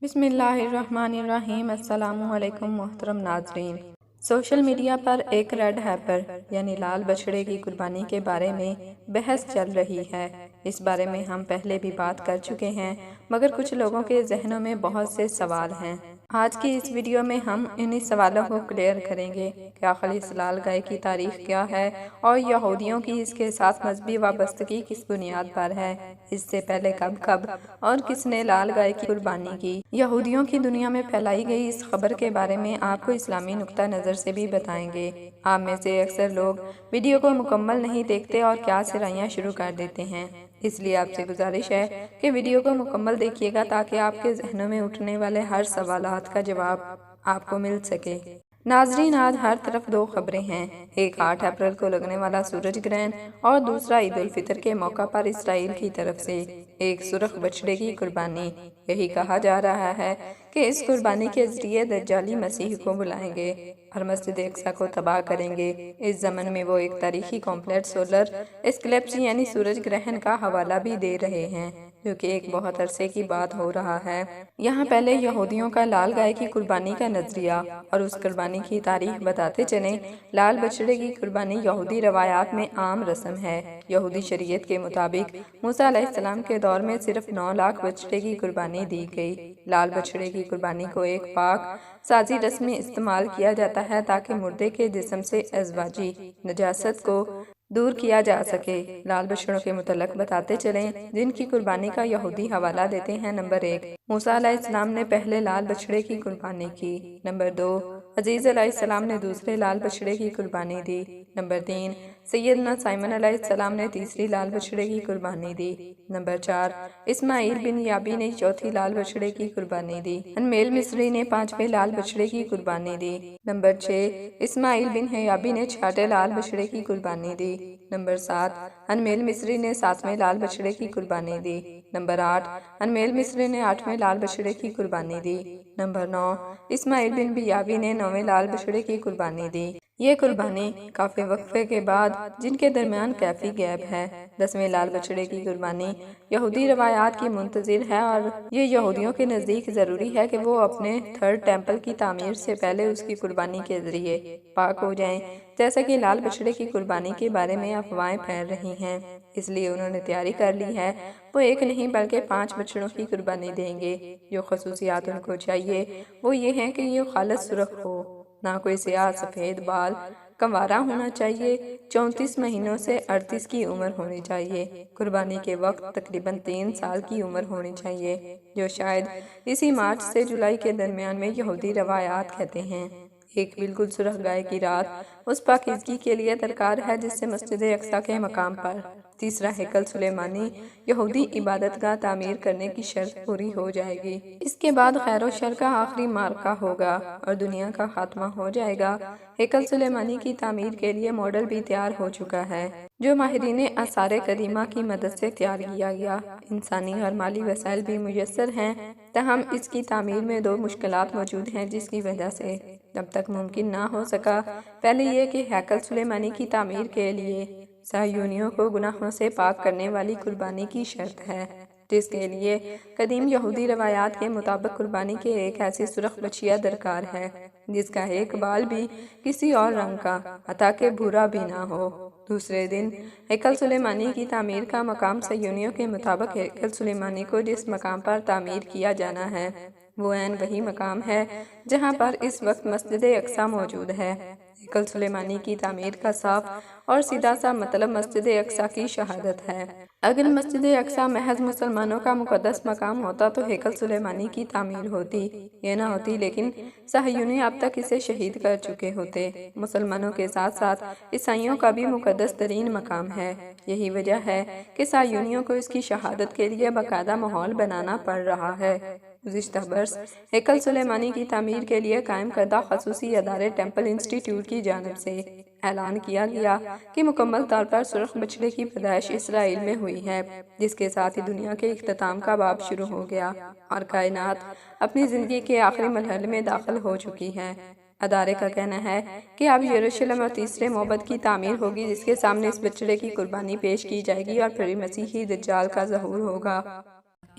بسم اللہ الرحمن الرحیم۔ السلام علیکم محترم ناظرین۔ سوشل میڈیا پر ایک ریڈ ہیپر یعنی لال بچھڑے کی قربانی کے بارے میں بحث چل رہی ہے۔ اس بارے میں ہم پہلے بھی بات کر چکے ہیں، مگر کچھ لوگوں کے ذہنوں میں بہت سے سوال ہیں۔ آج کی اس ویڈیو میں ہم انہی سوالوں کو کلیئر کریں گے کہ آخر اس لال گائے کی تاریخ کیا ہے اور یہودیوں کی اس کے ساتھ مذہبی وابستگی کس بنیاد پر ہے، اس سے پہلے کب اور کس نے لال گائے کی قربانی کی۔ یہودیوں کی دنیا میں پھیلائی گئی اس خبر کے بارے میں آپ کو اسلامی نقطہ نظر سے بھی بتائیں گے۔ آپ میں سے اکثر لوگ ویڈیو کو مکمل نہیں دیکھتے اور کیا سرائیاں شروع کر دیتے ہیں، اس لیے آپ سے گزارش ہے کہ ویڈیو کو مکمل دیکھیے گا تاکہ آپ کے ذہنوں میں اٹھنے والے ہر سوالات کا جواب آپ کو مل سکے۔ ناظرین، آج ہر طرف دو خبریں ہیں، ایک 8 اپریل کو لگنے والا سورج گرہن اور دوسرا عید الفطر کے موقع پر اسرائیل کی طرف سے ایک سرخ بچھڑے کی قربانی۔ یہی کہا جا رہا ہے کہ اس قربانی کے ذریعے دجالی مسیح کو بلائیں گے اور مسجد اقصی کو تباہ کریں گے۔ اس ضمن میں وہ ایک تاریخی کمپلیٹ سولر ایکلپس یعنی سورج گرہن کا حوالہ بھی دے رہے ہیں، جو کہ ایک بہت عرصے کی بات ہو رہا ہے۔ یہاں پہلے یہودیوں کا لال گائے کی قربانی کا نظریہ اور اس قربانی کی تاریخ بتاتے چلیں۔ لال بچھڑے کی قربانی یہودی روایات میں عام رسم ہے۔ یہودی شریعت کے مطابق موسیٰ علیہ السلام کے دور میں صرف 9 لاکھ بچھڑے کی قربانی دی گئی۔ لال بچھڑے کی قربانی کو ایک پاک سازی رسم میں استعمال کیا جاتا ہے تاکہ مردے کے جسم سے ازواجی نجاست کو دور کیا جا سکے۔ لال بچھڑوں کے متعلق بتاتے چلیں جن کی قربانی کا یہودی حوالہ دیتے ہیں۔ نمبر 1، موسیٰ علیہ السلام نے پہلے لال بچھڑے کی قربانی کی۔ نمبر 2، عزیز علیہ السلام نے دوسرے لال بچھڑے کی قربانی دی۔ نمبر 3، سیدنا سائمن علیہ السلام نے تیسری لال بچھڑے کی قربانی دی۔ نمبر 4، اسماعیل بن یابی نے چوتھی لال بچھڑے کی قربانی دی۔ انمیل مصری نے 5ویں لال بچھڑے کی قربانی دی۔ نمبر 6، اسماعیل بن یابی نے 6ٹھے لال بچھڑے کی قربانی دی۔ نمبر 7، انمیل مصری نے 7ویں لال بچھڑے کی قربانی دی۔ نمبر 8، انمیل مصری نے 8ویں لال بچھڑے کی قربانی دی۔ نمبر 9، اسماعیل بن یابی نے 9ویں لال بچھڑے کی قربانی دی۔ یہ قربانی کافی وقفے کے بعد جن کے درمیان کافی گیپ ہے۔ 10ویں لال بچھڑے کی قربانی یہودی روایات کی منتظر ہے اور یہ یہودیوں کے نزدیک ضروری ہے کہ وہ اپنے 3rd ٹیمپل کی تعمیر سے پہلے اس کی قربانی کے ذریعے پاک ہو جائیں۔ جیسا کہ لال بچھڑے کی قربانی کے بارے میں افواہیں پھیل رہی ہیں، اس لیے انہوں نے تیاری کر لی ہے۔ وہ ایک نہیں بلکہ 5 بچڑوں کی قربانی دیں گے۔ جو خصوصیات ان کو چاہیے وہ یہ ہیں کہ یہ خالص سرخ ہو، نہ کوئی سیاہ سفید بال، کنوارا ہونا چاہیے، 34 مہینوں سے 38 کی عمر ہونی چاہیے۔ قربانی کے وقت تقریباً 3 سال کی عمر ہونی چاہیے، جو شاید اسی مارچ سے جولائی کے درمیان میں یہودی روایات کہتے ہیں۔ ایک بالکل سرخ گائے کی رات اس پاکیزگی کے لیے درکار ہے جس سے مسجد اقصی کے مقام پر تیسرا ہیکل سلیمانی یہودی عبادت گاہ تعمیر کرنے کی شرط پوری ہو جائے گی۔ اس کے بعد خیر و شر کا آخری معرکہ ہوگا اور دنیا کا خاتمہ ہو جائے گا۔ ہیکل سلیمانی کی تعمیر کے لیے ماڈل بھی تیار ہو چکا ہے، جو ماہرین آثار قدیمہ کی مدد سے تیار کیا گیا۔ انسانی اور مالی وسائل بھی میسر ہیں، تاہم اس کی تعمیر میں 2 مشکلات موجود ہیں جس کی وجہ سے اب تک ممکن نہ ہو سکا۔ پہلے یہ کہ ہیکل سلیمانی کی تعمیر کے لیے صہیونیوں کو گناہوں سے پاک کرنے والی قربانی کی شرط ہے، جس کے لیے قدیم یہودی روایات کے مطابق قربانی کے ایک ایسی سرخ بچھیا درکار ہے جس کا ایک بال بھی کسی اور رنگ کا حتیٰ کہ بھورا بھی نہ ہو۔ دوسرے دن ہیکل سلیمانی کی تعمیر کا مقام صہیونیوں کے مطابق ہیکل سلیمانی کو جس مقام پر تعمیر کیا جانا ہے وہ عین وہی مقام ہے جہاں پر اس وقت مسجد اقصی موجود ہے۔ ہیکل سلیمانی کی تعمیر کا صاف اور سیدھا سا مطلب مسجد اقصی کی شہادت ہے۔ اگر مسجد اقصی محض مسلمانوں کا مقدس مقام ہوتا تو ہیکل سلیمانی کی تعمیر ہوتی، یہ نہ ہوتی، لیکن صہیونی اب تک اسے شہید کر چکے ہوتے۔ مسلمانوں کے ساتھ ساتھ عیسائیوں کا بھی مقدس ترین مقام ہے۔ یہی وجہ ہے کہ صہیونیوں کو اس کی شہادت کے لیے باقاعدہ ماحول بنانا پڑ رہا ہے۔ گزشتہ برس ہیکل سلیمانی کی تعمیر کے لیے قائم کردہ خصوصی ادارے ٹیمپل انسٹی ٹیوٹ کی جانب سے اعلان کیا گیا کہ مکمل طور پر سرخ بچھڑے کی پیدائش اسرائیل میں ہوئی ہے، جس کے ساتھ ہی دنیا کے اختتام کا باب شروع ہو گیا اور کائنات اپنی زندگی کے آخری مرحلے میں داخل ہو چکی ہے۔ ادارے کا کہنا ہے کہ اب یروشلم اور تیسرے معبد کی تعمیر ہوگی جس کے سامنے اس بچڑے کی قربانی پیش کی جائے گی اور پھر مسیحی دجال کا ظہور ہوگا۔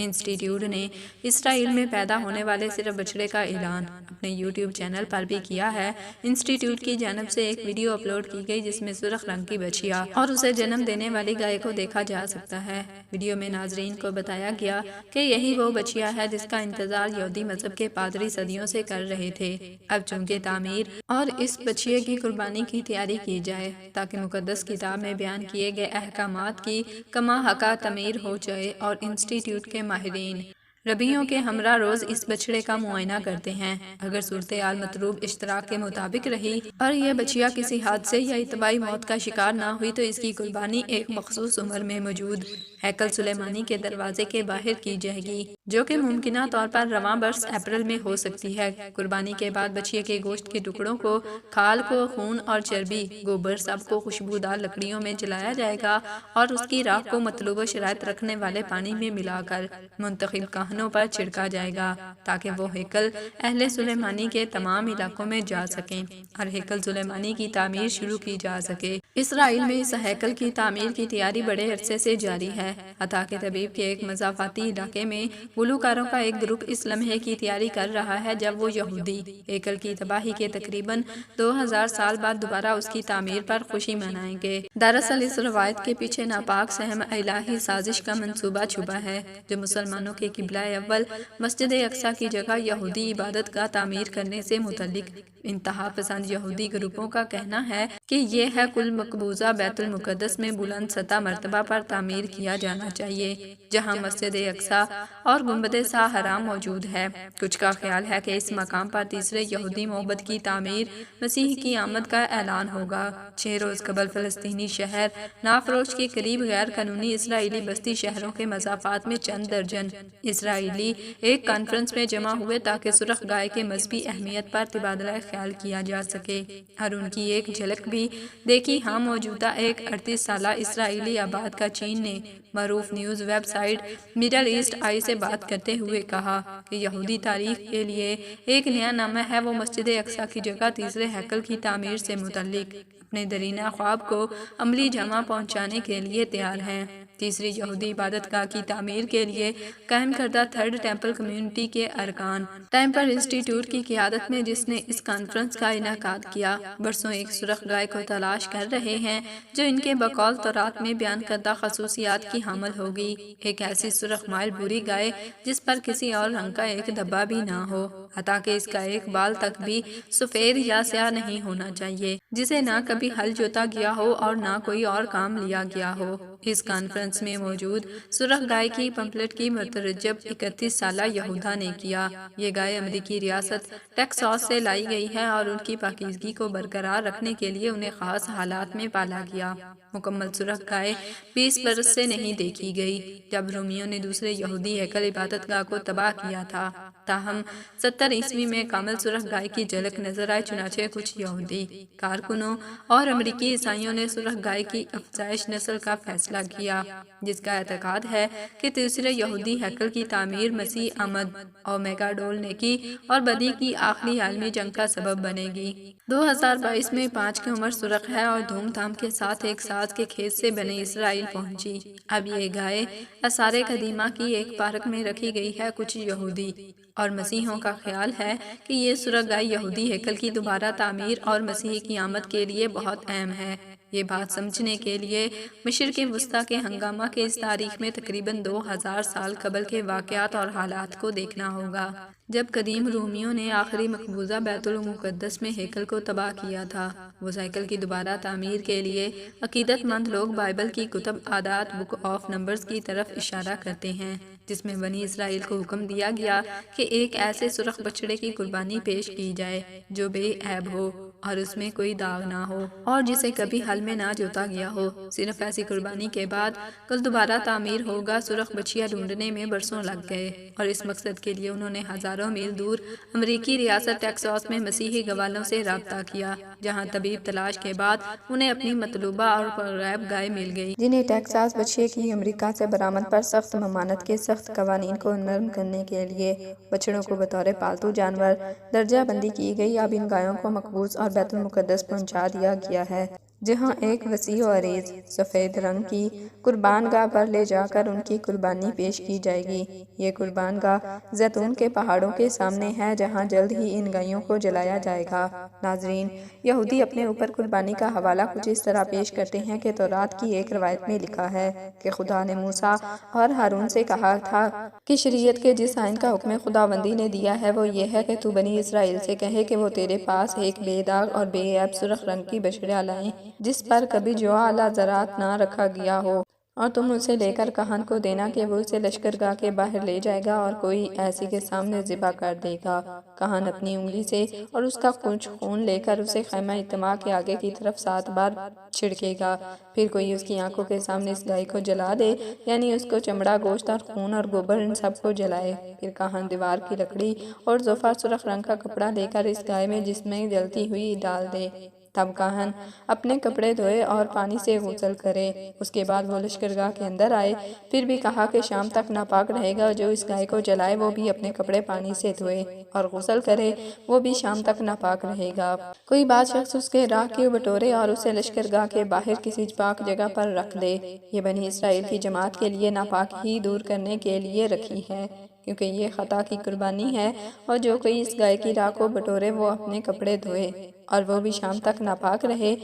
انسٹیٹیوٹ نے اسرائیل میں پیدا ہونے والے صرف بچڑے کا اعلان اپنے یوٹیوب چینل پر بھی کیا ہے۔ انسٹیٹیوٹ کی جانب سے ایک ویڈیو اپلوڈ کی گئی جس میں سرخ رنگ کی بچیا اور اسے جنم دینے والی گائے کو دیکھا جا سکتا ہے۔ ویڈیو میں ناظرین کو بتایا گیا کہ یہی وہ بچیا ہے جس کا انتظار یہودی مذہب کے پادری صدیوں سے کر رہے تھے۔ اب چونکہ تعمیر اور اس بچیے کی قربانی کی تیاری کی جائے تاکہ مقدس کتاب میں بیان کیے گئے احکامات کی کما حقہ تعمیر ہو جائے، اور انسٹیٹیوٹ کے ماہرین ربیوں کے ہمراہ روز اس بچڑے کا معائنہ کرتے ہیں۔ اگر صورتحال مطلوب اشتراک کے مطابق رہی اور یہ بچیا کسی حادثے یا اتباعی موت کا شکار نہ ہوئی تو اس کی قربانی ایک مخصوص عمر میں موجود ہیکل سلیمانی کے دروازے کے باہر کی جائے گی، جو کہ ممکنہ طور پر رواں برس اپریل میں ہو سکتی ہے۔ قربانی کے بعد بچیے کے گوشت کے ٹکڑوں کو، کھال کو، خون اور چربی، گوبر سب کو خوشبودار لکڑیوں میں جلایا جائے گا اور اس کی راکھ کو مطلوبہ شرائط رکھنے والے پانی میں ملا کر منتخب کاہنوں پر چھڑکا جائے گا تاکہ وہ ہیکل اہل سلیمانی کے تمام علاقوں میں جا سکیں اور ہیکل سلیمانی کی تعمیر شروع کی جا سکے۔ اسرائیل میں اس ہیکل کی تعمیر کی تیاری بڑے عرصے سے جاری ہے، حتیٰ کہ طبیب کے ایک مضافاتی علاقے میں گلوکاروں کا ایک گروپ اس لمحے کی تیاری کر رہا ہے جب وہ یہودی ہیکل کی تباہی کے تقریباً 2000 سال بعد دوبارہ اس کی تعمیر پر خوشی منائیں گے۔ دراصل اس روایت کے پیچھے ناپاک سہم الہی سازش کا منصوبہ چھپا ہے، جو مسلمانوں کے قبلہ اول مسجد اقصیٰ کی جگہ یہودی عبادت گاہ تعمیر کرنے سے متعلق انتہا پسند یہودی گروپوں کا کہنا ہے کہ یہ ہے کل مقبوضہ بیت المقدس میں بلند سطح مرتبہ پر تعمیر کیا جانا چاہیے، جہاں مسجد اقصیٰ اور گنبد سا حرام موجود ہے۔ کچھ کا خیال ہے کہ اس مقام پر تیسرے یہودی معبد کی تعمیر مسیح کی آمد کا اعلان ہوگا۔ 6 روز قبل فلسطینی شہر نافروش کے قریب غیر قانونی اسرائیلی بستی شہروں کے مضافات میں چند درجن اسرائیلی ایک کانفرنس میں جمع ہوئے تاکہ سرخ گائے کے مذہبی اہمیت پر تبادلہ خیال کیا جا سکے اور ان کی ایک جھلک بھی دیکھی۔ ہاں، موجودہ ایک 38 سالہ اسرائیلی آباد کا چین نے معروف news website Middle East Eye سے بات کرتے ہوئے کہا کہ یہودی تاریخ کے لیے ایک نیا نامہ ہے۔ وہ مسجد اقصیٰ کی جگہ تیسرے ہیکل کی تعمیر سے متعلق اپنے درینہ خواب کو عملی جامہ پہنچانے کے لیے تیار ہیں۔ تیسری یہودی عبادت گاہ کی تعمیر کے لیے قائم کردہ تھرڈ ٹیمپل کمیونٹی کے ارکان ٹیمپل انسٹیٹیوٹ کی قیادت میں، جس نے اس کانفرنس کا انعقاد کیا، برسوں ایک سرخ گائے کو تلاش کر رہے ہیں جو ان کے بقول تورات میں بیان کردہ خصوصیات کی حامل ہوگی۔ ایک ایسی سرخ مائل بھوری گائے جس پر کسی اور رنگ کا ایک دھبا بھی نہ ہو، حتیٰ کہ اس کا ایک بال تک بھی سفید یا سیاہ نہیں ہونا چاہیے، جسے نہ کبھی ہل جوتا گیا ہو اور نہ کوئی اور کام لیا گیا ہو۔ اس کانفرنس میں موجود سرخ گائے کی پمفلٹ کی مترجم 31 سالہ یہودا نے کیا۔ یہ گائے امریکی ریاست ٹیکساس سے لائی گئی ہے اور ان کی پاکیزگی کو برقرار رکھنے کے لیے انہیں خاص حالات میں پالا گیا۔ مکمل سرخ گائے 20 برس سے نہیں دیکھی گئی جب رومیوں نے دوسرے یہودی ہیکل عبادت گاہ کو تباہ کیا تھا۔ تاہم 70 عیسوی میں کامل سرخ گائے کی جھلک نظر آئی، چنانچہ کچھ یہودی کارکنوں اور امریکی عیسائیوں نے سرخ گائے کی افزائش نسل کا فیصلہ کیا، جس کا اعتقاد ہے کہ تیسرے یہودی ہیکل کی تعمیر مسیح آمد اومیگاڈول نے کی اور بدی کی آخری عالمی جنگ کا سبب بنے گی۔ 2022 میں 5 کی عمر سرخ ہے اور دھوم دھام کے ساتھ ایک ساز کے کھیت سے بنے اسرائیل پہنچی۔ اب یہ گائے آثار قدیمہ کی ایک پارک میں رکھی گئی ہے۔ کچھ یہودی اور مسیحیوں کا خیال ہے کہ یہ سرخ گائے یہودی ہیکل کی دوبارہ تعمیر اور مسیح کی آمد کے لیے بہت اہم ہے۔ یہ بات سمجھنے کے لیے مشرق وسطیٰ کے ہنگامہ کے اس تاریخ میں تقریباً 2000 سال قبل کے واقعات اور حالات کو دیکھنا ہوگا، جب قدیم رومیوں نے آخری مقبوضہ بیت المقدس میں ہیکل کو تباہ کیا تھا۔ اس ہیکل کی دوبارہ تعمیر کے لیے عقیدت مند لوگ بائبل کی کتب عادات بک آف نمبرز کی طرف اشارہ کرتے ہیں، جس میں بنی اسرائیل کو حکم دیا گیا کہ ایک ایسے سرخ بچڑے کی قربانی پیش کی جائے جو بے عیب ہو اور اس میں کوئی داغ نہ ہو اور جسے کبھی ہل میں نہ جوتا گیا ہو۔ صرف ایسی قربانی کے بعد کل دوبارہ تعمیر ہوگا۔ سرخ بچیا ڈھونڈنے میں برسوں لگ گئے اور اس مقصد کے لیے انہوں نے ہزاروں میل دور امریکی ریاست ٹیکساس میں مسیحی گوالوں سے رابطہ کیا، جہاں طبیب تلاش کے بعد انہیں اپنی مطلوبہ اور پرغیب گائے مل گئی، جنہیں ٹیکساس بچے کی امریکہ سے برآمد پر سخت ممانعت کے سخت قوانین کو نرم کرنے کے لیے بچڑوں کو بطور پالتو جانور درجہ بندی کی گئی۔ اب ان گایوں کو مقبوض اور بیت المقدس پہنچا دیا گیا ہے۔ جہاں ایک وسیع و عریض سفید رنگ کی قربان گاہ پر لے جا کر ان کی قربانی پیش کی جائے گی۔ یہ قربان گاہ زیتون کے پہاڑوں کے سامنے ہے، جہاں جلد ہی ان گائیوں کو جلایا جائے گا۔ ناظرین، یہودی اپنے اوپر قربانی کا حوالہ کچھ اس طرح پیش کرتے ہیں کہ تورات کی ایک روایت میں لکھا ہے کہ خدا نے موسیٰ اور ہارون سے کہا تھا کہ شریعت کے جس آئین کا حکم خداوندی نے دیا ہے وہ یہ ہے کہ تو بنی اسرائیل سے کہے کہ وہ تیرے پاس ایک بے داغ اور بے عیب سرخ رنگ کی بچڑیا لائیں جس پر کبھی جوا زرات نہ رکھا گیا ہو، اور تم اسے لے کر کہن کو دینا کہ وہ اسے لشکرگاہ کے باہر لے جائے گا اور کوئی ایسی کے سامنے ذبح کر دے گا۔ کہن اپنی انگلی سے اور اس کا کچھ خون لے کر اسے خیمہ اجتماع کے آگے کی طرف 7 بار چھڑکے گا، پھر کوئی اس کی آنکھوں کے سامنے اس گائے کو جلا دے، یعنی اس کو چمڑا، گوشت اور خون اور گوبر ان سب کو جلائے۔ پھر کہن دیوار کی لکڑی اور زوفہ سرخ رنگ کا کپڑا لے کر اس گائے میں جس میں جلتی ہوئی ڈال دے۔ تب کہن اپنے کپڑے دھوئے اور پانی سے غسل کرے، اس کے بعد وہ لشکرگاہ کے اندر آئے۔ پھر بھی کہا کہ شام تک ناپاک رہے گا، جو اس گائے کو جلائے وہ بھی اپنے کپڑے پانی سے دھوئے اور غسل کرے، وہ بھی شام تک ناپاک رہے گا۔ کوئی بعض شخص اس کے راہ کے بٹورے اور اسے لشکرگاہ کے باہر کسی پاک جگہ پر رکھ دے۔ یہ بنی اسرائیل کی جماعت کے لیے ناپاک ہی دور کرنے کے لیے رکھی ہے، کیونکہ یہ خطا کی قربانی ہے، اور جو کوئی اس گائے کی راہ کو بٹورے وہ اپنے کپڑے دھوئے اور وہ بھی شام تک ناپاک رہے۔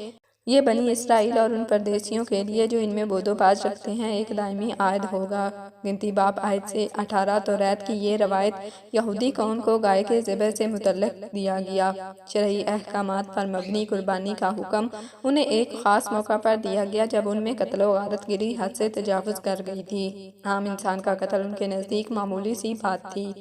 یہ بنی اسرائیل اور ان پردیسیوں کے لیے جو ان میں بود و باز رکھتے ہیں ایک دائمی عہد ہوگا۔ گنتی باب آیت سے 18 توریت کی یہ روایت یہودی قوم کو گائے کے ذبح سے متعلق دیا گیا۔ شرعی احکامات پر مبنی قربانی کا حکم انہیں ایک خاص موقع پر دیا گیا جب ان میں قتل و غارت گری حد سے تجاوز کر گئی تھی۔ عام انسان کا قتل ان کے نزدیک معمولی سی بات تھی،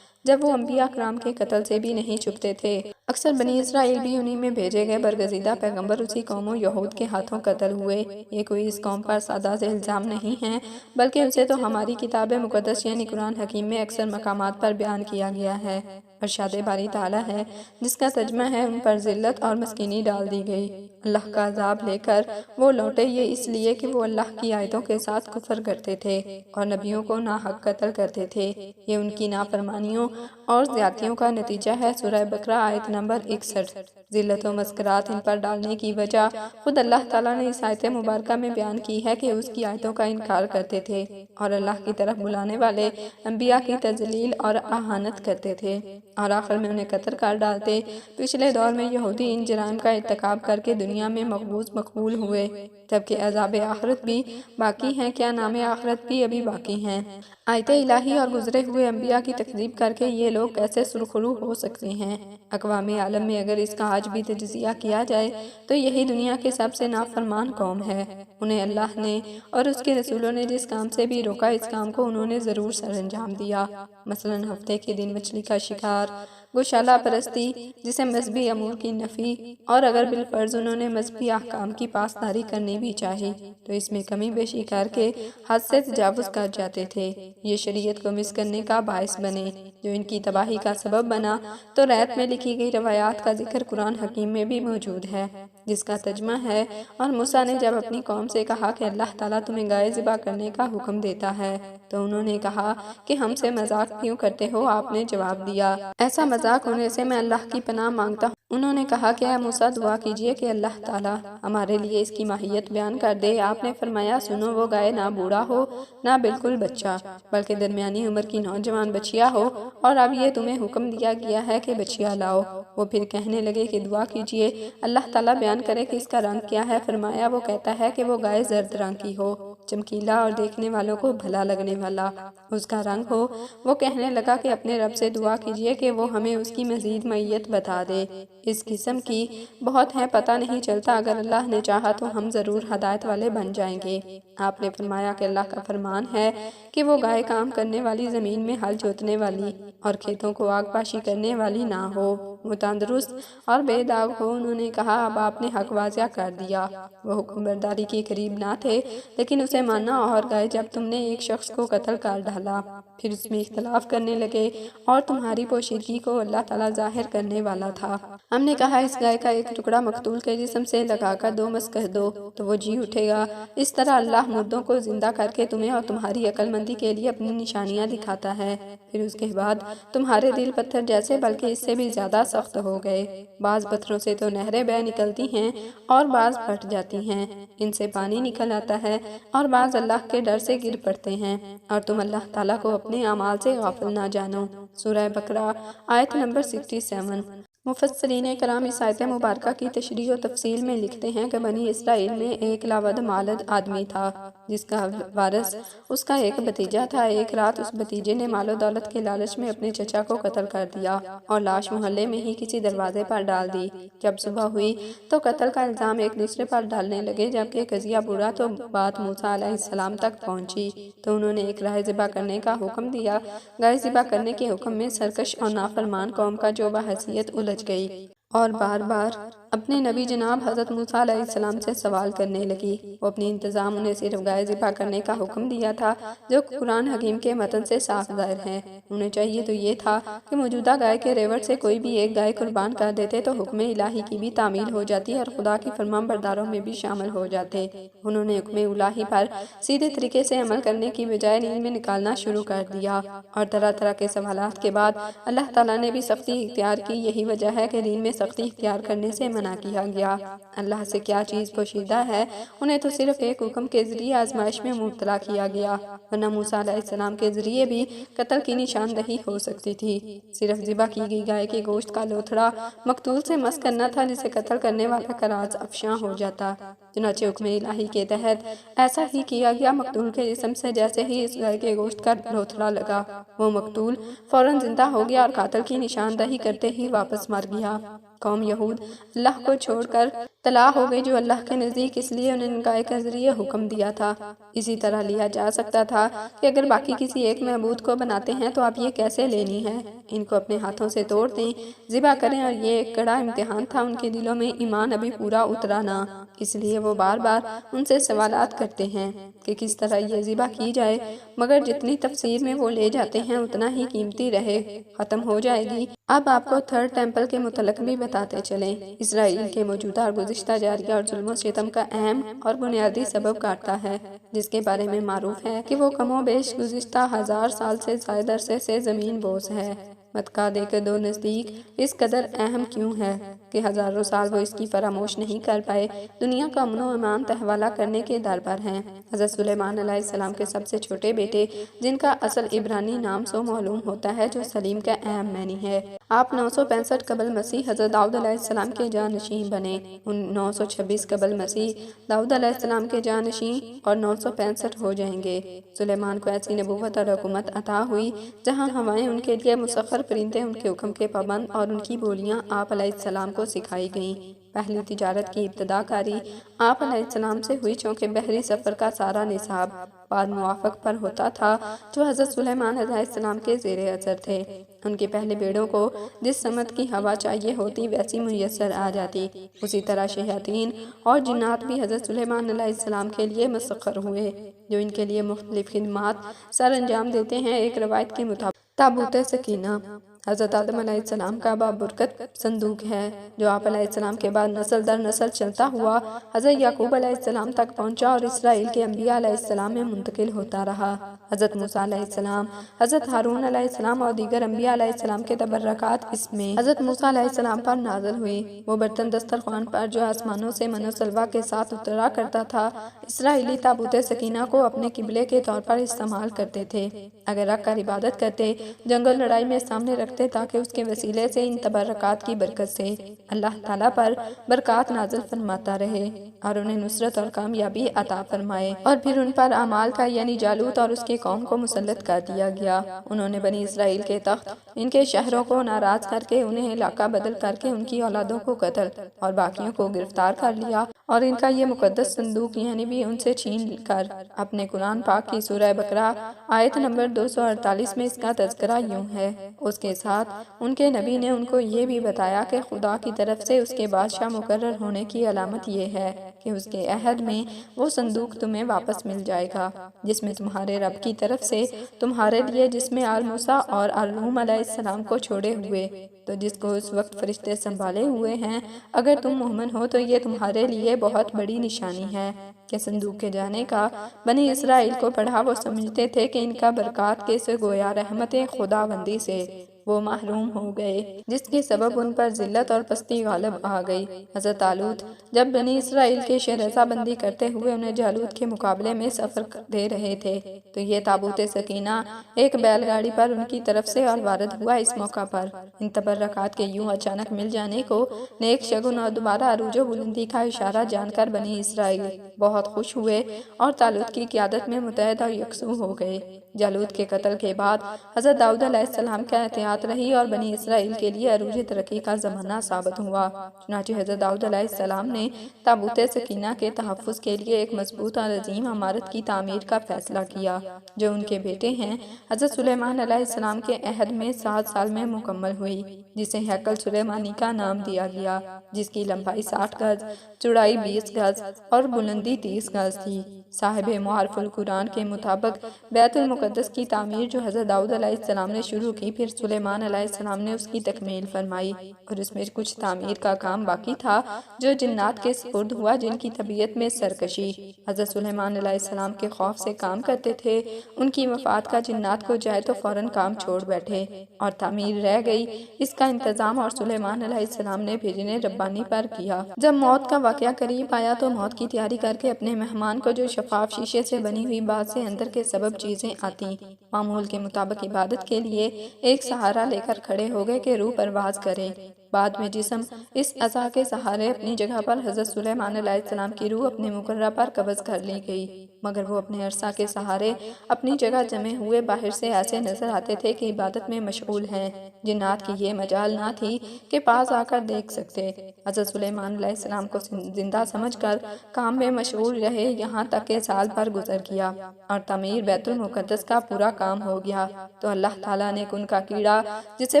جب وہ انبیاء کرام کے قتل سے بھی نہیں چھپتے تھے۔ اکثر بنی اسرائیل بھی انہی میں بھیجے گئے برگزیدہ پیغمبر اسی قوم و یہود کے ہاتھوں قتل ہوئے۔ یہ کوئی اس قوم پر سادہ سے الزام نہیں ہے، بلکہ اسے تو ہماری کتاب مقدس یعنی قرآن حکیم میں اکثر مقامات پر بیان کیا گیا ہے۔ ارشاد باری تعالیٰ ہے، جس کا ترجمہ ہے ان پر ذلت اور مسکینی ڈال دی گئی، اللہ کا عذاب لے کر وہ لوٹے، یہ اس لیے کہ وہ اللہ کی آیتوں کے ساتھ کفر کرتے تھے اور نبیوں کو ناحق قتل کرتے تھے۔ یہ ان کی نافرمانیوں اور زیادتیوں کا نتیجہ ہے۔ سورہ بقرہ آیت نمبر 61۔ ذلت و مسکرات ان پر ڈالنے کی وجہ خود اللہ تعالیٰ نے اس آیت مبارکہ میں بیان کی ہے کہ اس کی آیتوں کا انکار کرتے تھے اور اللہ کی طرف بلانے والے انبیاء کی تذلیل اور اہانت کرتے تھے، اور آخر میں انہیں قتل کر ڈالتے۔ پچھلے دور میں یہودی ان جرائم کا ارتکاب کر کے دنیا میں مقبوض مقبول ہوئے، جبکہ عذاب آخرت بھی باقی ہیں، کیا نام آخرت بھی ابھی باقی ہیں۔ آیت الہی اور گزرے ہوئے انبیاء کی تکذیب کر کے یہ لوگ کیسے سرخرو ہو سکتے ہیں؟ اقوام عالم میں اگر اس کا آج بھی تجزیہ کیا جائے تو یہی دنیا کے سب سے نافرمان قوم ہے۔ انہیں اللہ نے اور اس کے رسولوں نے جس کام سے بھی روکا، اس کام کو انہوں نے ضرور سر انجام دیا۔ مثلاً ہفتے کے دن مچھلی کا شکار، گوشالہ پرستی جسے مذہبی امور کی نفی، اور اگر بالفرض انہوں نے مذہبی احکام کی پاسداری کرنی بھی چاہی تو اس میں کمی بیشی کر کے حد سے تجاوز کر جاتے تھے۔ یہ شریعت کو مس کرنے کا باعث بنے، جو ان کی تباہی کا سبب بنا۔ تو ریت میں لکھی گئی روایات کا ذکر قرآن حکیم میں بھی موجود ہے، جس کا ترجمہ ہے، اور موسیٰ نے جب اپنی قوم سے کہا کہ اللہ تعالیٰ تمہیں گائے ذبح کرنے کا حکم دیتا ہے تو انہوں نے کہا کہ ہم سے مذاق کیوں کرتے ہو؟ آپ نے جواب دیا، ایسا مذاق ہونے سے میں اللہ کی پناہ مانگتا ہوں۔ انہوں نے کہا کہ اے موسیٰ دعا کیجئے کہ اللہ تعالیٰ ہمارے لیے اس کی ماہیت بیان کر دے۔ آپ نے فرمایا، سنو، وہ گائے نہ بوڑھا ہو نہ بالکل بچہ، بلکہ درمیانی عمر کی نوجوان بچیا ہو، اور اب یہ تمہیں حکم دیا گیا ہے کہ بچیا لاؤ۔ وہ پھر کہنے لگے کہ دعا کیجئے اللہ تعالیٰ بیان کرے کہ اس کا رنگ کیا ہے۔ فرمایا، وہ کہتا ہے کہ وہ گائے زرد رنگ کی ہو، چمکیلا اور دیکھنے والوں کو بھلا لگنے والا اس کا رنگ ہو۔ وہ کہنے لگا کہ اپنے رب سے دعا کیجئے کہ وہ ہمیں اس کی مزید معیت بتا دے۔ اس قسم کی بہت ہیں، پتہ نہیں چلتا، اگر اللہ نے چاہا تو ہم ضرور ہدایت والے بن جائیں گے۔ آپ نے فرمایا کہ اللہ کا فرمان ہے کہ وہ گائے کام کرنے والی زمین میں ہل جوتنے والی اور کھیتوں کو آگ پاشی کرنے والی نہ ہو، وہ تندرست اور بے داغ ہو۔ انہوں نے کہا، اب آپ نے حق واضح کر دیا۔ وہ حکم برداری کے قریب نہ تھے، لیکن اسے مانا، اور گئے جب تم نے ایک شخص کو قتل کر ڈالا، پھر اس میں اختلاف کرنے لگے اور تمہاری پوشیدگی کو اللہ تعالیٰ ظاہر کرنے والا تھا۔ ہم نے کہا اس گائے کا ایک ٹکڑا مقتول کے جسم سے لگا کر 2 مس کر دو تو وہ جی اٹھے گا۔ اس طرح اللہ مردوں کو زندہ کر کے تمہیں اور تمہاری عقل مندی کے لیے اپنی نشانیاں دکھاتا ہے۔ پھر اس کے بعد تمہارے دل پتھر جیسے بلکہ اس سے بھی زیادہ سخت ہو گئے۔ بعض پتھروں سے تو نہریں بہہ نکلتی ہیں اور بعض پھٹ جاتی ہیں، ان سے پانی نکل آتا ہے، اور بعض اللہ کے ڈر سے گر پڑتے ہیں، اور تم اللہ تعالیٰ کو اپنے اعمال سے غافل نہ جانو۔ سورہ بقرہ آیت نمبر 67۔ مفسرین کرام اس آیت مبارکہ کی تشریح و تفصیل میں لکھتے ہیں کہ بنی اسرائیل میں ایک لاود مالد آدمی تھا جس کا وارث اس کا ایک بھتیجا تھا۔ ایک رات اس بھتیجے نے مال و دولت کے لالچ میں اپنے چچا کو قتل کر دیا اور لاش محلے میں ہی کسی دروازے پر ڈال دی۔ جب صبح ہوئی تو قتل کا الزام ایک دوسرے پر ڈالنے لگے، جبکہ قضیہ برا تو بات موسیٰ علیہ السلام تک پہنچی تو انہوں نے ایک گائے ذبح کرنے کا حکم دیا۔ گائے ذبح کرنے کے حکم میں سرکش اور نافرمان قوم کا جو بحیثیت الجھ گئی اور بار بار اپنے نبی جناب حضرت موسیٰ علیہ السلام سے سوال کرنے لگی۔ وہ اپنی انتظام انہیں صرف گائے ذبح کرنے کا حکم دیا تھا جو قرآن حکیم کے متن سے صاف ظاہر ہے۔ انہیں چاہیے تو یہ تھا کہ موجودہ گائے کے ریوڑ سے کوئی بھی ایک گائے قربان کر دیتے تو حکم الہی کی بھی تعمیل ہو جاتی اور خدا کی فرمان برداروں میں بھی شامل ہو جاتے۔ انہوں نے حکم الہی پر سیدھے طریقے سے عمل کرنے کی بجائے نیند میں نکالنا شروع کر دیا، اور طرح طرح کے سوالات کے بعد اللہ تعالیٰ نے بھی سختی اختیار کی۔ یہی وجہ ہے کہ دین میں سختی اختیار کرنے سے منع کیا گیا۔ اللہ سے کیا چیز پوشیدہ ہے، انہیں تو صرف ایک حکم کے ذریعے آزمائش میں مبتلا کیا گیا، ورنہ موسیٰ علیہ السلام کے ذریعے بھی قتل کی نشاندہی ہو سکتی تھی۔ صرف ذبح کی گئی گائے کے گوشت کا لوتھڑا مقتول سے مس کرنا تھا جسے قتل کرنے والا کا راز افشاں ہو جاتا۔ چنانچہ حکم الہی کے تحت ایسا ہی کیا گیا۔ مقتول کے جسم سے جیسے ہی اس گائے کے گوشت کا لوتھڑا لگا، وہ مقتول فوراً زندہ ہو گیا اور قاتل کی نشاندہی کرتے ہی واپس مر گیا۔ قوم یہود اللہ کو چھوڑ کر طلاع ہو گئی جو اللہ کے نزدیک اس لیے انہیں گائے کے ذریعے حکم دیا تھا۔ اسی طرح لیا جا سکتا تھا کہ اگر باقی کسی ایک معبود کو بناتے ہیں تو آپ یہ کیسے لینی ہے، ان کو اپنے ہاتھوں سے توڑ دیں، ذبح کریں، اور یہ ایک کڑا امتحان تھا۔ ان کے دلوں میں ایمان ابھی پورا اترا نہ، اس لیے وہ بار بار ان سے سوالات کرتے ہیں کہ کس طرح یہ ذبح کی جائے، مگر جتنی تفسیر میں وہ لے جاتے ہیں اتنا ہی قیمتی رہے ختم ہو جائے گی۔ اب آپ کو تھرڈ ٹیمپل کے متعلق بھی بتاتے چلیں۔ اسرائیل کے موجودہ اور گزشتہ جاریہ اور ظلم و ستم کا اہم اور بنیادی سبب کاٹتا ہے، جس کے بارے میں معروف ہے کہ وہ کم و بیش گزشتہ 1000 سال سے زائد عرصے سے زمین بوس ہے۔ متکا دے کے دو نزدیک اس قدر اہم کیوں ہے کہ ہزاروں سال وہ اس کی فراموش نہیں کر پائے، دنیا کا امن و امان تحوالہ کرنے کے در پر ہیں۔ حضرت سلیمان علیہ السلام کے سب سے چھوٹے بیٹے، جن کا اصل عبرانی نام سو معلوم ہوتا ہے جو سلیم کا اہم معنی ہے، آپ 965 قبل مسیح حضرت داؤد علیہ السلام کے جانشین بنے۔ 926 قبل مسیح داؤد علیہ السلام کے جانشین اور 965 ہو جائیں گے۔ سلیمان کو ایسی نبوت اور حکومت عطا ہوئی جہاں ہوائیں ان کے لیے مسخر، پرندے ان کے حکم کے پابند، اور ان کی بولیاں آپ علیہ السلام کو سکھائی گئیں۔ پہلی تجارت کی ابتدا کاری آپ علیہ السلام سے ہوئی، چونکہ بحری سفر کا سارا نصاب بعد موافق پر ہوتا تھا جو حضرت سلیمان علیہ السلام کے زیر اثر تھے۔ ان کے پہلے بیڑوں کو جس سمت کی ہوا چاہیے ہوتی ویسی میسر آ جاتی، اسی طرح شیاطین اور جنات بھی حضرت سلیمان علیہ السلام کے لیے مسخر ہوئے جو ان کے لیے مختلف خدمات سر انجام دیتے ہیں۔ ایک روایت کے مطابق تابوت سکینہ حضرت آدم علیہ السلام کا بابرکت صندوق ہے جو آپ علیہ السلام کے بعد نسل در نسل چلتا ہوا حضرت یعقوب علیہ السلام تک پہنچا اور اسرائیل کے انبیاء علیہ السلام میں منتقل ہوتا رہا۔ حضرت موسیٰ علیہ السلام، حضرت ہارون علیہ السلام اور دیگر انبیاء علیہ السلام کے تبرکات اس میں حضرت موسیٰ علیہ السلام پر نازل ہوئی۔ وہ برتن دسترخوان پر جو آسمانوں سے من و سلوہ کے ساتھ اترا کرتا تھا، اسرائیلی تابوت سکینہ کو اپنے قبلے کے طور پر استعمال کرتے تھے۔ اگر رکھ کر عبادت کرتے، جنگل لڑائی میں سامنے رکھتے تاکہ اس کے وسیلے سے ان تبرکات کی برکت سے اللہ تعالیٰ پر برکات نازل فرماتا رہے اور انہیں نصرت اور کامیابی عطا فرمائے، اور پھر ان پر اعمال کا یعنی جالوت اور اس کے قوم کو مسلط کر دیا گیا۔ انہوں نے بنی اسرائیل کے تخت، ان کے شہروں کو ناراض کر کے انہیں علاقہ بدل کر کے ان کی اولادوں کو قتل اور باقیوں کو گرفتار کر لیا، اور ان کا یہ مقدس صندوق یعنی بھی ان سے چھین کر اپنے قرآن پاک کی سورہ بقرہ آیت نمبر 248 میں اس کا تذکرہ یوں ہے: اس کے ساتھ ان کے نبی نے ان کو یہ بھی بتایا کہ خدا کی طرف سے اس کے بادشاہ مقرر ہونے کی علامت یہ ہے کہ اس کے عہد میں وہ صندوق تمہیں واپس مل جائے گا جس میں تمہارے رب کی طرف سے تمہارے لیے، جس میں آل موسیٰ اور آل نوح علیہ السلام کو چھوڑے ہوئے تو جس کو اس وقت فرشتے سنبھالے ہوئے ہیں، اگر تم مومن ہو تو یہ تمہارے لیے بہت بڑی نشانی ہے کہ صندوق کے جانے کا بنی اسرائیل کو پڑھا وہ سمجھتے تھے کہ ان کا برکات کے سے گویا رحمت خداوندی سے وہ محروم ہو گئے، جس کے سبب ان پر ذلت اور پستی غالب آ گئی۔ حضرت طالوت جب بنی اسرائیل کے شہرزہ بندی کرتے ہوئے انہیں جالوت کے مقابلے میں سفر دے رہے تھے تو یہ تابوت سکینہ ایک بیل گاڑی پر ان کی طرف سے اور وارد ہوا۔ اس موقع پر ان تبرکات کے یوں اچانک مل جانے کو نیک شگن اور دوبارہ عروج و بلندی کا اشارہ جان کر بنی اسرائیل بہت خوش ہوئے اور طالوت کی قیادت میں متحد اور یکسو ہو گئے۔ جالوت کے قتل کے بعد حضرت داؤد علیہ السلام کا احتیاط رہی اور بنی اسرائیل کے لیے عروج ترقی کا زمانہ ثابت ہوا۔ چنانچہ حضرت داؤد علیہ السلام نے تابوت سکینہ کے تحفظ کے لیے ایک مضبوط اور عظیم عمارت کی تعمیر کا فیصلہ کیا جو ان کے بیٹے ہیں حضرت سلیمان علیہ السلام کے عہد میں 7 سال میں مکمل ہوئی، جسے ہیکل سلیمانی کا نام دیا گیا، جس کی لمبائی 60 گز، چوڑائی 20 گز اور بلندی 30 گز تھی۔ صاحب معارف القرآن کے مطابق بیت المقدس کی تعمیر جو حضرت داؤد علیہ السلام نے شروع کی، پھر سلیمان علیہ السلام نے اس کی تکمیل فرمائی اور اس میں کچھ تعمیر کا کام باقی تھا جو جنات کے سپرد ہوا جن کی طبیعت میں سرکشی حضرت سلیمان علیہ السلام کے خوف سے کام کرتے تھے۔ ان کی وفات کا جنات کو جائے تو فوراً کام چھوڑ بیٹھے اور تعمیر رہ گئی۔ اس کا انتظام اور سلیمان علیہ السلام نے بھیجنے ربانی پر کیا۔ جب موت کا واقعہ قریب آیا تو موت کی تیاری کر کے اپنے مہمان کو جو شفاف شیشے سے بنی ہوئی بات سے اندر کے سبب چیزیں آتی معمول کے مطابق عبادت کے لیے ایک سہارا لے کر کھڑے ہو گئے کہ روح پرواز کرے۔ بعد میں جسم اس عصا کے سہارے اپنی جگہ پر حضرت سلیمان علیہ السلام کی روح اپنے مقررہ پر قبض کر لی گئی، مگر وہ اپنے عرصہ کے سہارے اپنی جگہ جمے ہوئے باہر سے ایسے نظر آتے تھے کہ عبادت میں مشغول ہیں۔ جنات کی یہ مجال نہ تھی کہ پاس آ کر دیکھ سکتے۔ حضرت سلیمان علیہ السلام کو زندہ سمجھ کر کام میں مشغول رہے یہاں تک کہ سال بھر گزر گیا اور تعمیر بیت المقدس کا پورا کام ہو گیا تو اللہ تعالیٰ نے کن کا کیڑا، جسے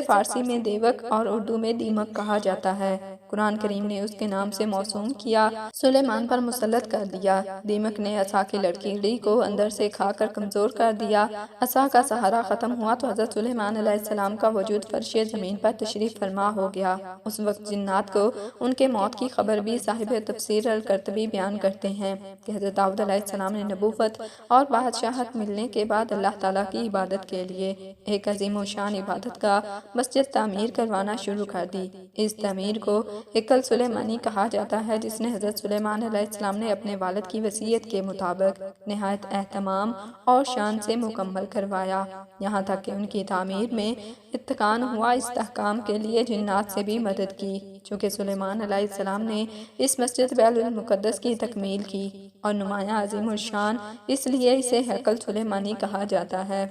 فارسی میں دیوک اور اردو میں دیمک کہا جاتا ہے، قرآن کریم نے اس کے نام سے موسوم کیا، سلیمان پر مسلط کر دیا۔ دیمک نے عصا کی لکڑی کو اندر سے کھا کر کمزور کر دیا۔ عصا کا سہارا ختم ہوا تو حضرت سلیمان علیہ السلام کا وجود فرش زمین پر تشریف فرما ہو گیا۔ اس وقت جنات کو ان کے موت کی خبر بھی صاحب تفسیر القرطبی بیان کرتے ہیں کہ حضرت داؤد علیہ السلام نے نبوت اور بادشاہت ملنے کے بعد اللہ تعالیٰ کی عبادت کے لیے ایک عظیم و شان عبادت گاہ مسجد تعمیر کروانا شروع کر دی۔ اس تعمیر کو ہیکل سلیمانی کہا جاتا ہے جس نے حضرت سلیمان علیہ السلام نے اپنے والد کی وصیت کے مطابق نہایت اہتمام اور شان سے مکمل کروایا، یہاں تک کہ ان کی تعمیر میں اتقان ہوا۔ استحکام کے لیے جنات سے بھی مدد کی، چونکہ سلیمان علیہ السلام نے اس مسجد بیت المقدس کی تکمیل کی اور نمایاں عظیم الشان اس لیے اسے ہیکل سلیمانی کہا جاتا ہے۔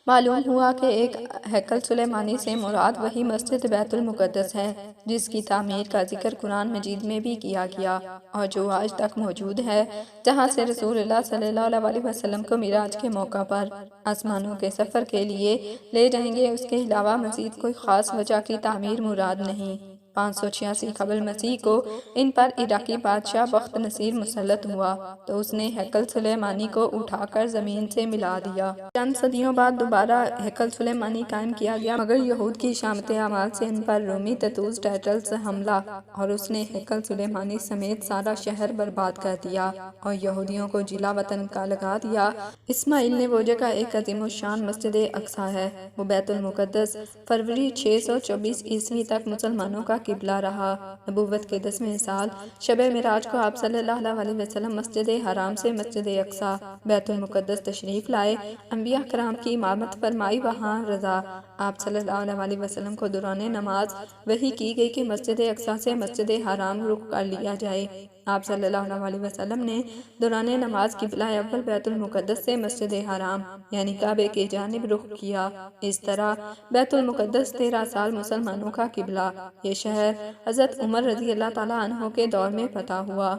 معلوم ہوا کہ ایک ہیکل سلیمانی سے مراد وہی مسجد بیت المقدس ہے جس کی تعمیر کا ذکر قرآن مجید میں بھی کیا گیا اور جو آج تک موجود ہے، جہاں سے رسول اللہ صلی اللہ علیہ وسلم کو معراج کے موقع پر آسمانوں کے سفر کے لیے لے جائیں گے۔ اس کے علاوہ مزید کوئی خاص وجہ کی تعمیر مراد نہیں۔ 586 قبل مسیح کو ان پر عراقی بادشاہ بخت نصیر مسلط ہوا تو اس نے ہیکل سلیمانی کو اٹھا کر زمین سے ملا دیا۔ چند صدیوں بعد دوبارہ ہیکل سلیمانی قائم کیا گیا، مگر یہود کی شامت اعمال سے ان پر رومی تتوس ٹائٹلس حملہ اور اس نے ہیکل سلیمانی سمیت سارا شہر برباد کر دیا اور یہودیوں کو جلا وطن کا لگا دیا۔ اسماعیل نے وہ جگہ ایک عظیم الشان مسجد اقصیٰ ہے۔ وہ بیت المقدس فروری 624 عیسوی تک مسلمانوں کا قبلہ رہا۔ نبوت کے 10ویں سال شب معراج کو آپ صلی اللہ علیہ وسلم مسجد حرام سے مسجد اقصیٰ بیت المقدس تشریف لائے، انبیاء کرام کی امامت فرمائی، وہاں رضا آپ صلی اللہ علیہ وسلم کو دوران نماز وحی کی گئی کہ مسجد اقصیٰ سے مسجد حرام رخ کر لیا جائے۔ آپ صلی اللہ علیہ وسلم نے دوران نماز قبلہ اول بیت المقدس سے مسجد حرام یعنی کعبے کی جانب رخ کیا۔ اس طرح بیت المقدس 13 سال مسلمانوں کا قبلہ۔ یہ شہر حضرت عمر رضی اللہ تعالیٰ عنہ کے دور میں فتح ہوا۔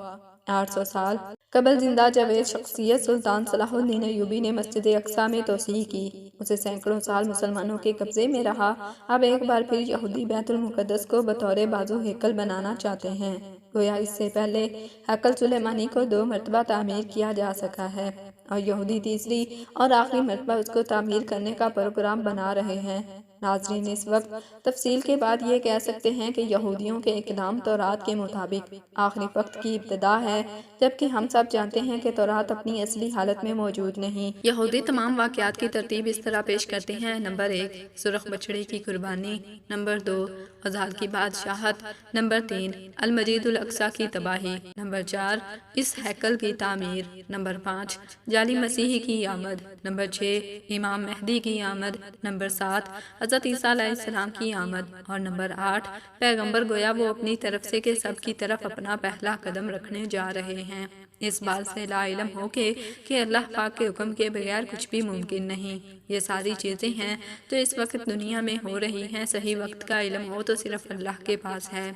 800 سال قبل زندہ جاوید شخصیت سلطان صلاح الدین ایوبی نے مسجد اقصیٰ میں توسیع کی، اسے سینکڑوں سال مسلمانوں کے قبضے میں رہا۔ اب ایک بار پھر یہودی بیت المقدس کو بطور بازو ہیکل بنانا چاہتے ہیں۔ گویا اس سے پہلے ہیکل سلیمانی کو 2 مرتبہ تعمیر کیا جا سکا ہے، اور یہودی تیسری اور آخری مرتبہ اس کو تعمیر کرنے کا پروگرام بنا رہے ہیں۔ ناظرین، اس وقت تفصیل کے بعد یہ کہہ سکتے ہیں کہ یہودیوں کے اقدام تورات کے مطابق آخری وقت کی ابتدا ہے، جبکہ ہم سب جانتے ہیں کہ تورات اپنی اصلی حالت میں موجود نہیں۔ یہودی تمام واقعات کی ترتیب اس طرح پیش کرتے ہیں: نمبر 1، سرخ بچڑے کی قربانی، نمبر 2، غزال کی بادشاہت، نمبر 3، المسجد الاقصیٰ کی تباہی، نمبر 4، اس ہیکل کی تعمیر، نمبر 5، جعلی مسیحی کی آمد، نمبر 6، امام مہدی کی آمد، نمبر 7، حضرت عیسیٰ علیہ السلام کی آمد، اور نمبر 8، پیغمبر گویا وہ اپنی طرف سے کہ سب کی طرف اپنا پہلا قدم رکھنے جا رہے ہیں۔ اس بات سے لا علم ہو کہ اللہ پاک کے حکم کے بغیر کچھ بھی ممکن نہیں۔ یہ ساری چیزیں ہیں جو اس وقت دنیا میں ہو رہی ہیں، صحیح وقت کا علم ہو تو صرف اللہ کے پاس ہے،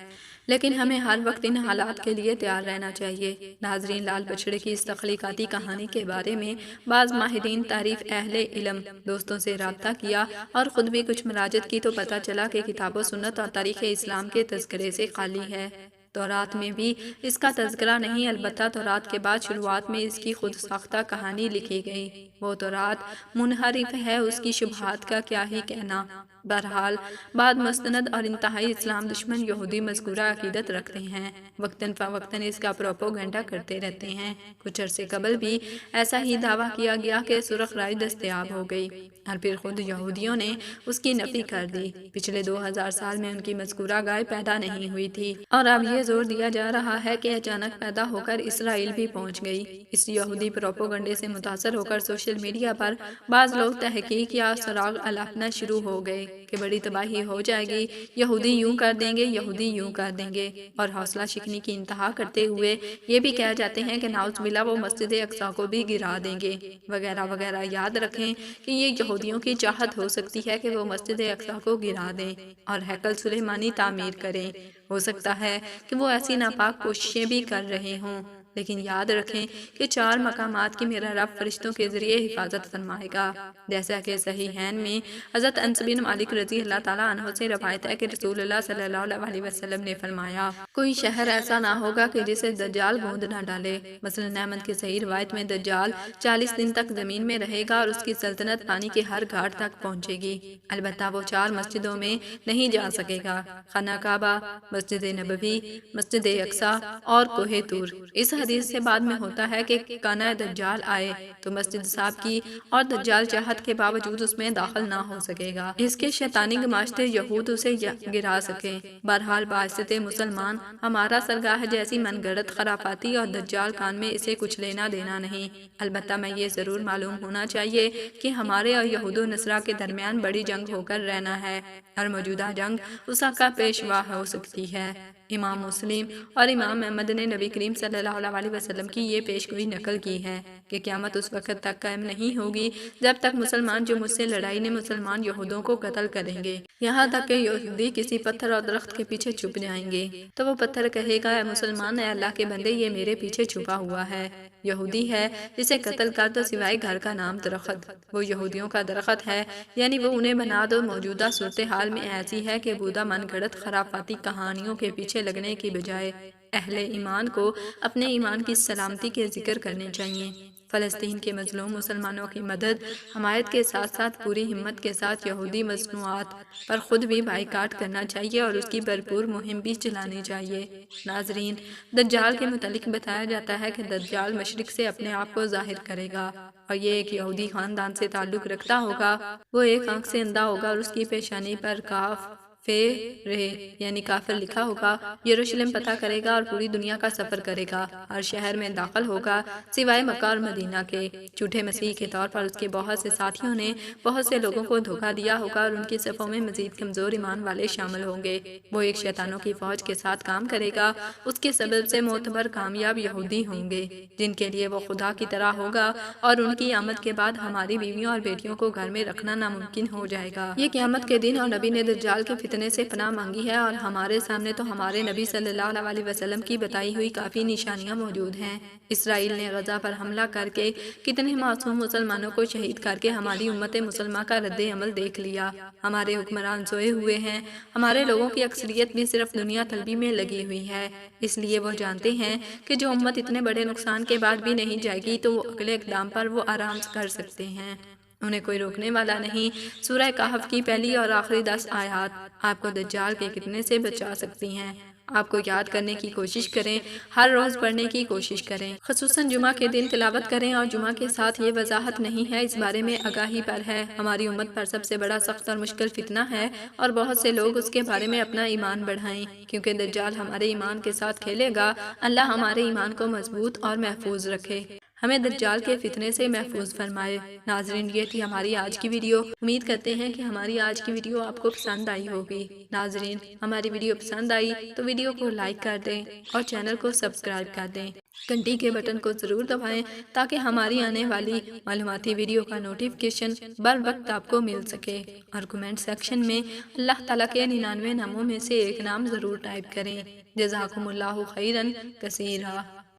لیکن ہمیں ہر وقت ان حالات کے لیے تیار رہنا چاہیے۔ ناظرین، لال بچڑے کی اس تخلیقاتی کہانی کے بارے میں بعض ماہرین تاریخ اہل علم دوستوں سے رابطہ کیا اور خود بھی کچھ مراجعت کی تو پتہ چلا کہ کتاب و سنت اور تاریخ اسلام کے تذکرے سے خالی ہے۔ تورات میں بھی اس کا تذکرہ نہیں، البتہ تورات کے بعد شروعات میں اس کی خود ساختہ کہانی لکھی گئی۔ وہ تورات منحرف ہے، اس کی شبہات کا کیا ہی کہنا۔ بہرحال بعد مستند اور انتہائی اسلام دشمن یہودی مذکورہ عقیدت رکھتے ہیں، وقتاً فوقتاً اس کا پروپیگنڈا کرتے رہتے ہیں۔ کچھ عرصے قبل بھی ایسا ہی دعویٰ کیا گیا کہ سرخ رائے دستیاب ہو گئی، اور پھر خود یہودیوں نے اس کی نفی کر دی۔ پچھلے 2000 سال میں ان کی مذکورہ گائے پیدا نہیں ہوئی تھی، اور اب یہ زور دیا جا رہا ہے کہ اچانک پیدا ہو کر اسرائیل بھی پہنچ گئی۔ اس یہودی پروپیگنڈے سے متاثر ہو کر سوشل میڈیا پر بعض لوگ تحقیق یا سراغ الافنا شروع ہو گئے کہ بڑی تباہی ہو جائے گی، یہودی یوں کر دیں گے، یہودی یوں کر دیں گے، اور حوصلہ شکنی کی انتہا کرتے ہوئے یہ بھی کہہ جاتے ہیں کہ نعوذ باللہ وہ مسجد اقصیٰ کو بھی گرا دیں گے، وغیرہ وغیرہ۔ یاد رکھیں کہ یہ یہودیوں کی چاہت ہو سکتی ہے کہ وہ مسجد اقصیٰ کو گرا دیں اور ہیکل سلیمانی تعمیر کریں۔ ہو سکتا ہے کہ وہ ایسی ناپاک کوششیں بھی کر رہے ہوں، لیکن یاد رکھیں کہ 4 مقامات کی میرا رب فرشتوں کے ذریعے حفاظت فرمائے گا، جیسا کہ صحیحین میں حضرت انس بن مالک رضی اللہ تعالیٰ عنہ سے روایت ہے کہ رسول اللہ صلی اللہ علیہ وسلم نے فرمایا، کوئی شہر ایسا نہ ہوگا کہ جسے دجال گوند نہ ڈالے۔ مثلاً احمد کی صحیح روایت میں دجال 40 دن تک زمین میں رہے گا اور اس کی سلطنت پانی کے ہر گھاٹ تک پہنچے گی، البتہ وہ 4 مسجدوں میں نہیں جا سکے گا: خانہ کعبہ، مسجد نبوی، مسجد اقصیٰ اور کوہ طور۔ اس حدیث سے بعد میں ہوتا ہے کہ کانا دجال آئے تو مسجد صاحب کی، اور دجال چاہت کے باوجود اس میں داخل نہ ہو سکے گا، اس کے شیطانی گماشتے یہود اسے گرا سکے۔ بہرحال باعثت مسلمان ہمارا سرگاہ جیسی من گڑت خرافاتی اور دجال کان میں اسے کچھ لینا دینا نہیں، البتہ میں یہ ضرور معلوم ہونا چاہیے کہ ہمارے اور یہود و نصارہ کے درمیان بڑی جنگ ہو کر رہنا ہے، اور موجودہ جنگ اسا کا پیشوا ہو سکتی ہے۔ امام مسلم اور امام احمد نے نبی کریم صلی اللہ علیہ وسلم کی یہ پیشگوئی نقل کی ہے کہ قیامت اس وقت تک قائم نہیں ہوگی جب تک مسلمان جو مجھ سے لڑائی نے مسلمان یہودوں کو قتل کریں گے، یہاں تک کہ یہودی کسی پتھر اور درخت کے پیچھے چھپ جائیں گے تو وہ پتھر کہے گا، اے مسلمان، اے اللہ کے بندے، یہ میرے پیچھے چھپا ہوا ہے، یہودی ہے، جسے قتل کر دو سوائے گھر کا نام درخت، وہ یہودیوں کا درخت ہے، یعنی وہ انہیں بنا دو۔ موجودہ صورتحال میں ایسی ہے کہ بودا من گھڑت خرافاتی کہانیوں کے پیچھے لگنے کی بجائے اہل ایمان کو اپنے ایمان کی سلامتی کے ذکر کرنے چاہیے۔ فلسطین کے مظلوم مسلمانوں کی مدد، حمایت کے ساتھ ساتھ پوری ہمت کے ساتھ یہودی مصنوعات پر خود بھی بائیکاٹ کرنا چاہیے اور اس کی بھرپور مہم بھی چلانی چاہیے۔ ناظرین، دجال کے متعلق بتایا جاتا ہے کہ دجال مشرق سے اپنے آپ کو ظاہر کرے گا، اور یہ ایک یہودی خاندان سے تعلق رکھتا ہوگا۔ وہ ایک آنکھ سے اندھا ہوگا اور اس کی پیشانی پر کاف رے یعنی کافر لکھا ہوگا۔ یروشلم پتہ کرے گا اور پوری دنیا کا سفر کرے گا، ہر شہر میں داخل ہوگا سوائے مکہ اور مدینہ کے۔ جھوٹے مسیح کے طور پر اس کے بہت سے ساتھیوں نے بہت سے لوگوں کو دھوکہ دیا ہوگا، اور ان کی صفوں میں مزید کمزور ایمان والے شامل ہوں گے۔ وہ ایک شیطانوں کی فوج کے ساتھ کام کرے گا، اس کے سبب سے معتبر کامیاب یہودی ہوں گے جن کے لیے وہ خدا کی طرح ہوگا، اور ان کی آمد کے بعد ہماری بیویوں اور بیٹیوں کو گھر میں رکھنا ناممکن ہو جائے گا۔ یہ قیامت کے دن اور نبی نے دجال کے فتنے فتنے سے پناہ مانگی ہے، اور ہمارے سامنے تو ہمارے نبی صلی اللہ علیہ وسلم کی بتائی ہوئی کافی نشانیاں موجود ہیں۔ اسرائیل نے غزہ پر حملہ کر کے کتنے معصوم مسلمانوں کو شہید کر کے ہماری امت مسلمہ کا رد عمل دیکھ لیا۔ ہمارے حکمران سوئے ہوئے ہیں، ہمارے لوگوں کی اکثریت بھی صرف دنیا طلبی میں لگی ہوئی ہے، اس لیے وہ جانتے ہیں کہ جو امت اتنے بڑے نقصان کے بعد بھی نہیں جائے گی تو وہ اگلے اقدام پر وہ آرام کر سکتے ہیں، انہیں کوئی روکنے والا نہیں۔ سورہ کہف کی پہلی اور آخری 10 آیات آپ کو دجال کے فتنے سے بچا سکتی ہیں۔ آپ کو یاد کرنے کی کوشش کریں، ہر روز پڑھنے کی کوشش کریں، خصوصاً جمعہ کے دن تلاوت کریں، اور جمعہ کے ساتھ یہ وضاحت نہیں ہے، اس بارے میں آگاہی پر ہے، ہماری امت پر سب سے بڑا سخت اور مشکل فتنہ ہے، اور بہت سے لوگ اس کے بارے میں اپنا ایمان بڑھائیں، کیونکہ دجال ہمارے ایمان کے ساتھ کھیلے گا۔ اللہ ہمارے ایمان کو مضبوط اور محفوظ رکھے، ہمیں دجال کے فتنے سے محفوظ فرمائے۔ ناظرین، یہ تھی ہماری آج کی ویڈیو، امید کرتے ہیں کہ ہماری آج کی ویڈیو آپ کو پسند آئی ہوگی۔ ناظرین، ہماری ویڈیو پسند آئی تو ویڈیو کو لائک کر دیں اور چینل کو سبسکرائب کر دیں، گھنٹی کے بٹن کو ضرور دبائیں تاکہ ہماری آنے والی معلوماتی ویڈیو کا نوٹیفیکیشن بر وقت آپ کو مل سکے، اور کمنٹ سیکشن میں اللہ تعالیٰ کے 99 ناموں میں سے ایک نام ضرور ٹائپ کریں۔ جزاکم اللہ خیراً کثیرا۔